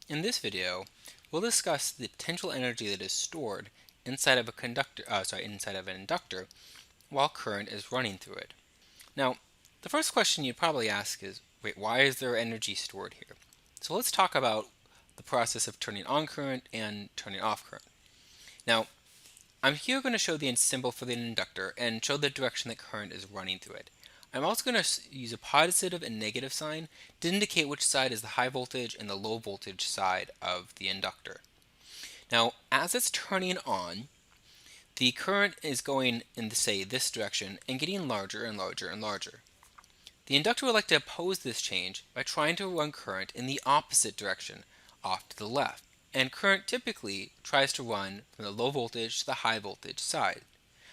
In this video, we'll discuss the potential energy that is stored inside of inside of an inductor while current is running through it. Now, the first question you'd probably ask is, wait, why is there energy stored here? So let's talk about the process of turning on current and turning off current. Now, I'm here going to show the symbol for the inductor and show the direction that current is running through it. I'm also going to use a positive and negative sign to indicate which side is the high voltage and the low voltage side of the inductor. Now, as it's turning on, the current is going in, say, this direction and getting larger and larger and larger. The inductor would like to oppose this change by trying to run current in the opposite direction, off to the left. And current typically tries to run from the low voltage to the high voltage side.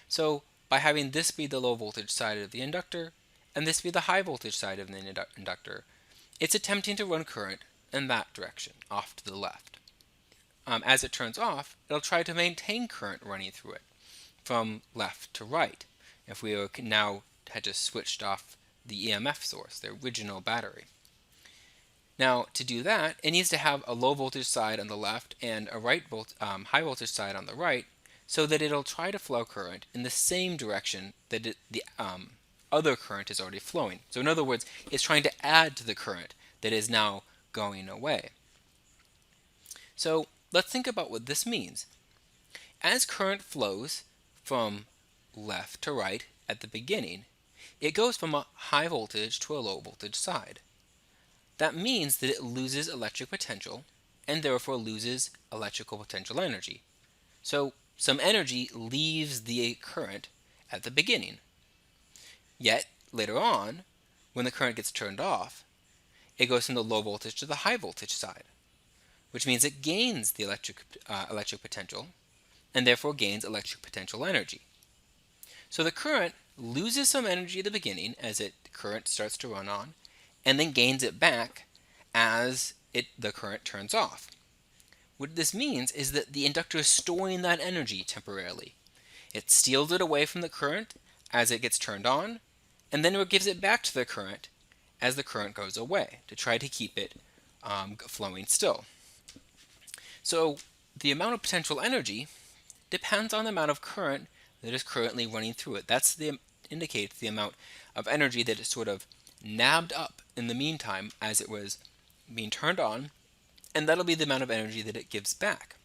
So by having this be the low voltage side of the inductor and this be the high voltage side of the inductor, it's attempting to run current in that direction, off to the left. As it turns off, it'll try to maintain current running through it from left to right. If we now had just switched off the EMF source, the original battery. Now, to do that, it needs to have a low voltage side on the left and a high voltage side on the right, so that it'll try to flow current in the same direction that the other current is already flowing. So in other words, it's trying to add to the current that is now going away. So let's think about what this means. As current flows from left to right at the beginning, it goes from a high voltage to a low voltage side. That means that it loses electric potential and therefore loses electrical potential energy. So some energy leaves the current at the beginning. Yet later on, when the current gets turned off, it goes from the low voltage to the high voltage side, which means it gains the electric potential and therefore gains electric potential energy. So the current loses some energy at the beginning as current starts to run on, and then gains it back as the current turns off. What this means is that the inductor is storing that energy temporarily. It steals it away from the current as it gets turned on, and then it gives it back to the current as the current goes away to try to keep it flowing still. So the amount of potential energy depends on the amount of current that is currently running through it. Indicates the amount of energy that is sort of nabbed up in the meantime as it was being turned on, and that'll be the amount of energy that it gives back.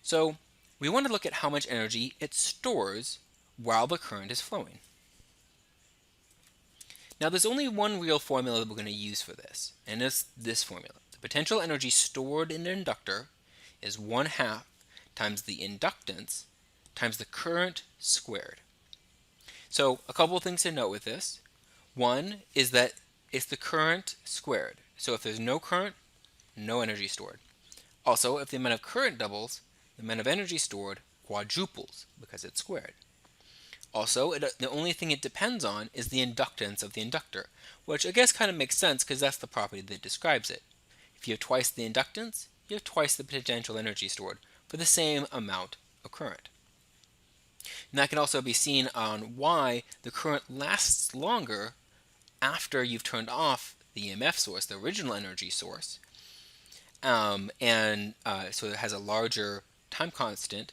So we want to look at how much energy it stores while the current is flowing. Now there's only one real formula that we're going to use for this, and it's this formula. The potential energy stored in an inductor is 1/2 times the inductance times the current squared. So a couple of things to note with this. One is that it's the current squared. So if there's no current, no energy stored. Also, if the amount of current doubles, the amount of energy stored quadruples because it's squared. Also, the only thing it depends on is the inductance of the inductor, which I guess kind of makes sense because that's the property that describes it. If you have twice the inductance, you have twice the potential energy stored for the same amount of current. And that can also be seen on why the current lasts longer after you've turned off the EMF source, the original energy source, so it has a larger time constant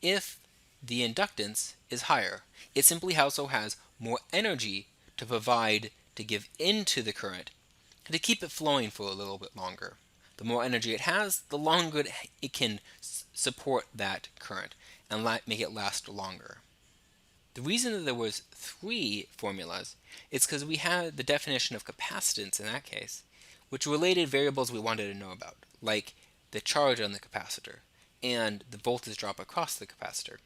if the inductance is higher. It simply also has more energy to provide to give into the current to keep it flowing for a little bit longer. The more energy it has, the longer it can support that current and make it last longer. The reason that there was 3 formulas is because we had the definition of capacitance in that case, which related variables we wanted to know about, like the charge on the capacitor and the voltage drop across the capacitor.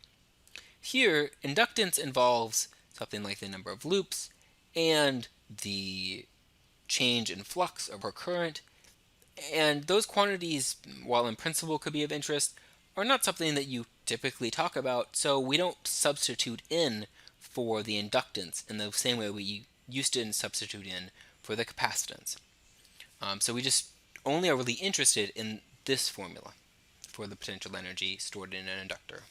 Here, inductance involves something like the number of loops and the change in flux of our current, and those quantities, while in principle could be of interest, are not something that you typically talk about, so we don't substitute in for the inductance in the same way we used to substitute in for the capacitance. So we just only are really interested in this formula for the potential energy stored in an inductor.